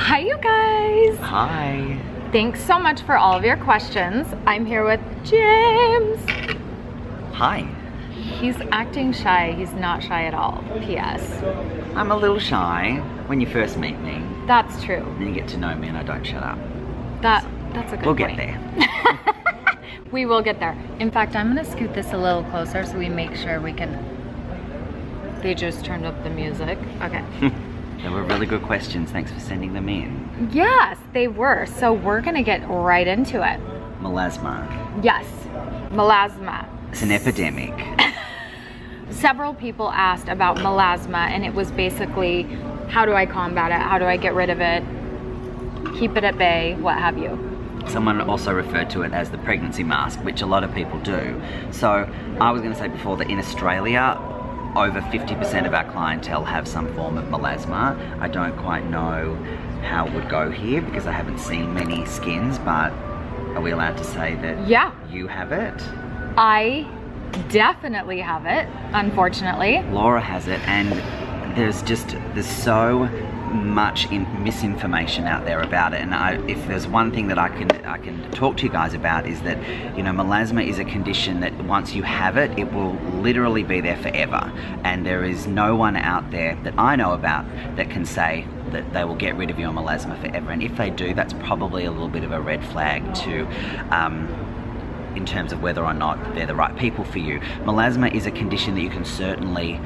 Hi, you guys. Hi. Thanks so much for all of your questions. I'm here with James. Hi. He's acting shy. He's not shy at all. P.S. I'm a little shy when you first meet me. That's true. Then you get to know me and I don't shut up. That's a good We'll point. get there. We will get there. In fact, I'm gonna scoot this a little closer so we make sure we can. They just turned up the music. Okay. They were really good questions. Thanks for sending them in. Yes, they were. So we're gonna get right into it. Melasma. Yes, melasma. It's an epidemic. Several people asked about melasma, and it was basically, how do I combat it? How do I get rid of it? Keep it at bay, what have you. Someone also referred to it as the pregnancy mask, which a lot of people do. So I was going to say before that in Australia, over 50% of our clientele have some form of melasma. I don't quite know how it would go here because I haven't seen many skins, but are we allowed to say that you have it? I definitely have it, unfortunately. Laura has it, and there's so much misinformation out there about it, and if there's one thing that I can talk to you guys about is that, you know, melasma is a condition that once you have it, it will literally be there forever, and there is no one out there that I know about that can say that they will get rid of your melasma forever, and if they do, that's probably a little bit of a red flag to in terms of whether or not they're the right people for you. Melasma is a condition that you can certainly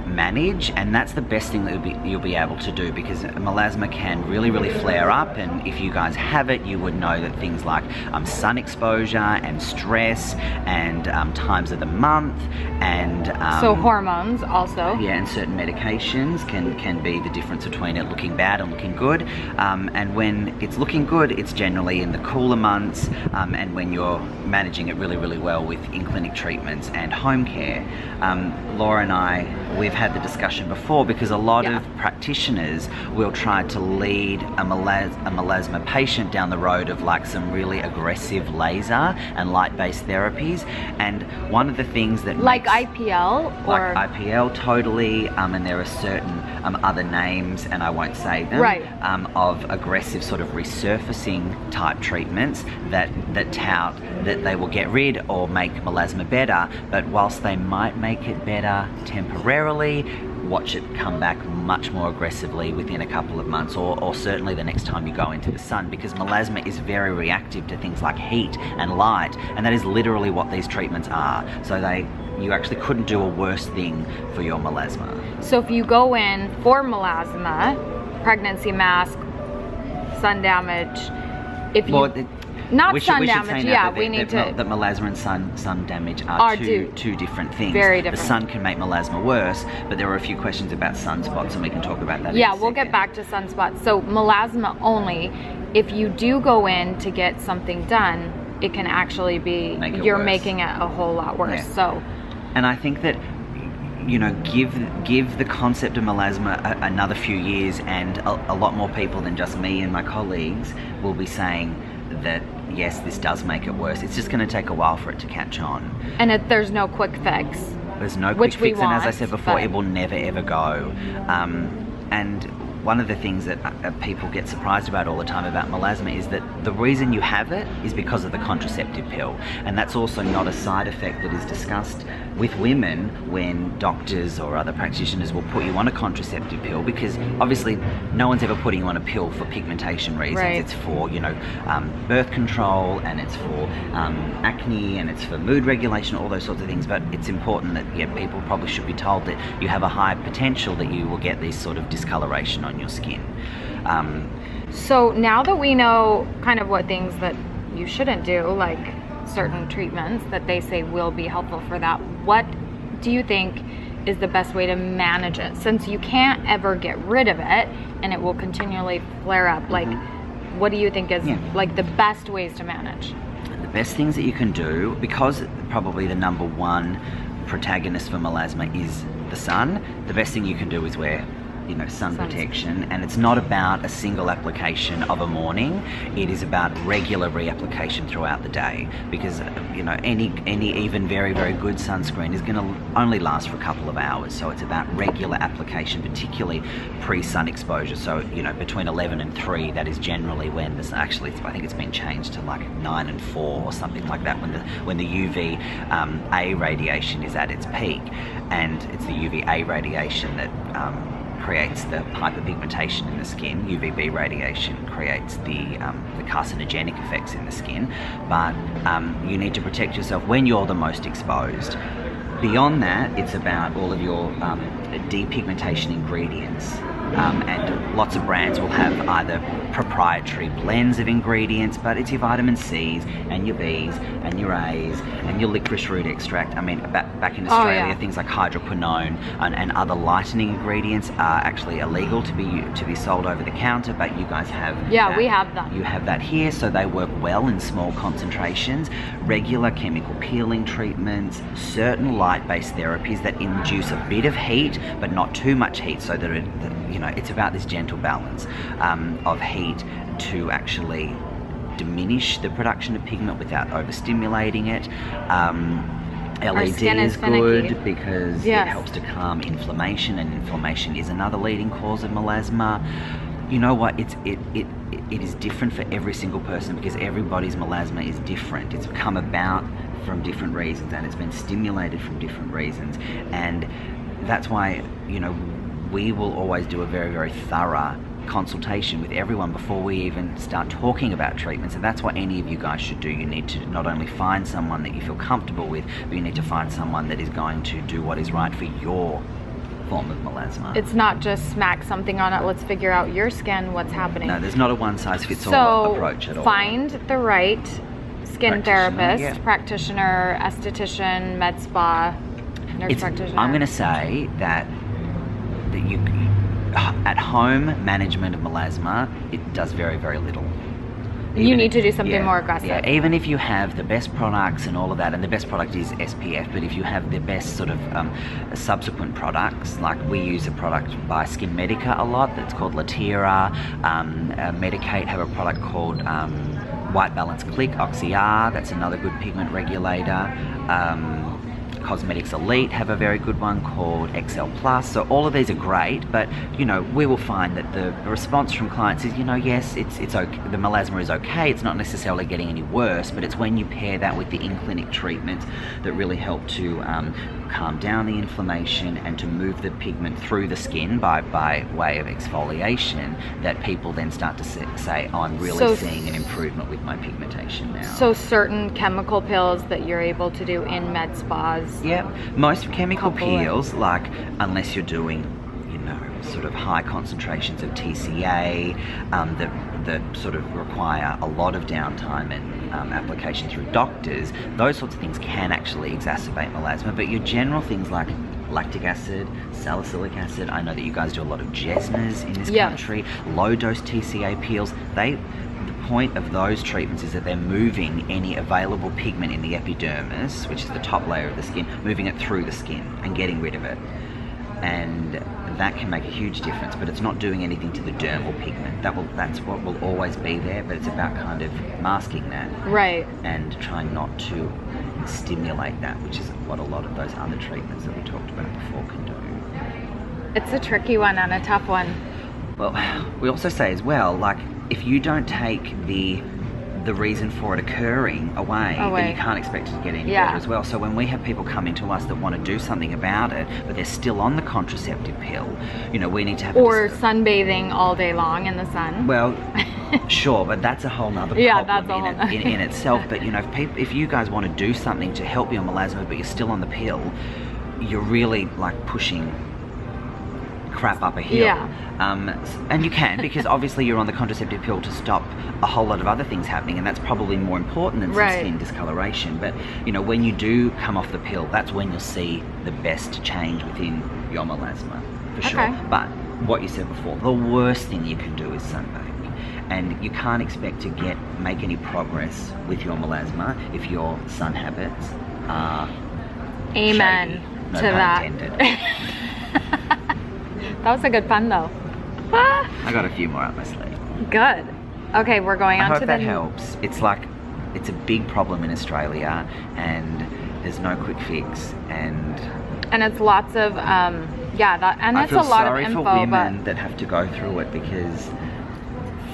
manage, and that's the best thing that you'll be able to do, because melasma can really flare up, and if you guys have it, you would know that things like sun exposure and stress and times of the month and so hormones also. Yeah, and certain medications can be the difference between it looking bad and looking good. And when it's looking good, it's generally in the cooler months, and when you're managing it really well with in-clinic treatments and home care. Laura and I, we've had the discussion before, because a lot of practitioners will try to lead a melasma patient down the road of like some really aggressive laser and light-based therapies, and one of the things that like IPL or like IPL, totally, and there are certain other names, and I won't say them, of aggressive sort of resurfacing type treatments that tout that they will get rid or make melasma better, but whilst they might make it better temporarily, watch it come back much more aggressively within a couple of months, or certainly the next time you go into the sun, because melasma is very reactive to things like heat and light, and that is literally what these treatments are. So you actually couldn't do a worse thing for your melasma. So if you go in for melasma, pregnancy mask, sun damage, if you... Well, not sun damage, we need to... That melasma and sun damage are two different things. Very different. The sun can make melasma worse, but there were a few questions about sunspots, and we can talk about that in a second. We'll get back to sunspots. So melasma only, if you do go in to get something done, it can actually be, you're making it a whole lot worse. Yeah. So, and I think that, you know, give the concept of melasma another few years, and a lot more people than just me and my colleagues will be saying that yes, this does make it worse. It's just going to take a while for it to catch on. And there's no quick fix. There's no quick fix, and as I said before, it will never ever go. And one of the things that people get surprised about all the time about melasma is that the reason you have it is because of the contraceptive pill, and that's also not a side effect that is discussed with women when doctors or other practitioners will put you on a contraceptive pill, because obviously no one's ever putting you on a pill for pigmentation reasons. It's for, you know, birth control, and it's for acne, and it's for mood regulation, all those sorts of things. But it's important that people probably should be told that you have a high potential that you will get this sort of discoloration on your skin. So now that we know kind of what things that you shouldn't do, like certain treatments that they say will be helpful for that, what do you think is the best way to manage it, since you can't ever get rid of it and it will continually flare up? Like, what do you think is like the best ways to manage? The best things that you can do, because probably the number one protagonist for melasma is the sun, the best thing you can do is wear sun protection, and it's not about a single application of a morning. It is about regular reapplication throughout the day, because any even very, very good sunscreen is going to only last for a couple of hours. So it's about regular application, particularly pre-sun exposure. So between 11 and 3, that is generally when this, actually I think it's been changed to like 9 and 4 or something like that, when the UV A radiation is at its peak, and it's the UVA radiation that creates the hyperpigmentation in the skin. UVB radiation creates the carcinogenic effects in the skin. But you need to protect yourself when you're the most exposed. Beyond that, it's about all of your depigmentation ingredients. And lots of brands will have either proprietary blends of ingredients, but it's your vitamin C's and your B's and your A's and your licorice root extract. I mean, back in Australia, things like hydroquinone and other lightening ingredients are actually illegal to be sold over the counter, but you guys have we have that. You have that here, so they work well in small concentrations. Regular chemical peeling treatments, certain light-based therapies that induce a bit of heat, but not too much heat, so that it's about this gentle balance of heat to actually diminish the production of pigment without overstimulating it. LED is good because it helps to calm inflammation, and inflammation is another leading cause of melasma. You know what? It is different for every single person, because everybody's melasma is different. It's come about from different reasons, and it's been stimulated from different reasons, and that's why we will always do a very, very thorough consultation with everyone before we even start talking about treatments. And that's what any of you guys should do. You need to not only find someone that you feel comfortable with, but you need to find someone that is going to do what is right for your form of melasma. It's not just smack something on it, let's figure out your skin, what's happening. No, there's not a one-size-fits-all approach at all. Find the right skin therapist, practitioner, esthetician, med spa, nurse practitioner. I'm going to say that you at home management of melasma, it does very, very little. You need to do something more aggressive. Yeah, even if you have the best products and all of that, and the best product is SPF, but if you have the best sort of subsequent products, like we use a product by Skin Medica a lot that's called Latira, Medicate have a product called White Balance Click, Oxyar, that's another good pigment regulator. Cosmetics Elite have a very good one called XL Plus. So all of these are great, but we will find that the response from clients is, yes, it's okay. The melasma is okay. It's not necessarily getting any worse, but it's when you pair that with the in-clinic treatments that really help to calm down the inflammation and to move the pigment through the skin by way of exfoliation, that people then start to say, oh, I'm really seeing an improvement with my pigmentation now. So certain chemical peels that you're able to do in med spas. Yeah, most chemical peels, like unless you're doing, sort of high concentrations of TCA that sort of require a lot of downtime and application through doctors, those sorts of things can actually exacerbate melasma. But your general things like lactic acid, salicylic acid, I know that you guys do a lot of Jesnas in this country, low dose TCA peels, the point of those treatments is that they're moving any available pigment in the epidermis, which is the top layer of the skin, moving it through the skin and getting rid of it. And that can make a huge difference, but it's not doing anything to the dermal pigment. That's what will always be there, but it's about kind of masking that. Right. And trying not to stimulate that, which is what a lot of those other treatments that we talked about before can do. It's a tricky one and a tough one. Well, we also say as well, like, if you don't take the reason for it occurring away, then you can't expect it to get any better as well. So when we have people come into us that want to do something about it, but they're still on the contraceptive pill, we need to have sunbathing all day long in the sun. Well, sure, but that's a whole nother problem in itself. But if you guys want to do something to help your melasma, but you're still on the pill, you're really like pushing crap up a hill. And you can, because obviously you're on the contraceptive pill to stop a whole lot of other things happening, and that's probably more important than some skin discoloration. But when you do come off the pill, that's when you'll see the best change within your melasma, for sure. But what you said before, the worst thing you can do is sunbathe, and you can't expect to make any progress with your melasma if your sun habits are Amen shady. No to pun that. intended. That was a good pun though. Ah, I got a few more up my sleeve. good. Okay, we're going I on hope to that the helps. It's like, it's a big problem in Australia, and there's no quick fix. And it's lots of yeah, that, and I it's feel a lot of sorry info, for women but that have to go through it, because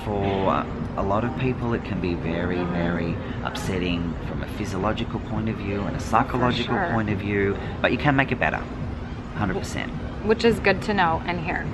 for a lot of people it can be very, very upsetting from a physiological point of view and a psychological sure. point of view, but you can make it better, 100%. which is good to know and hear.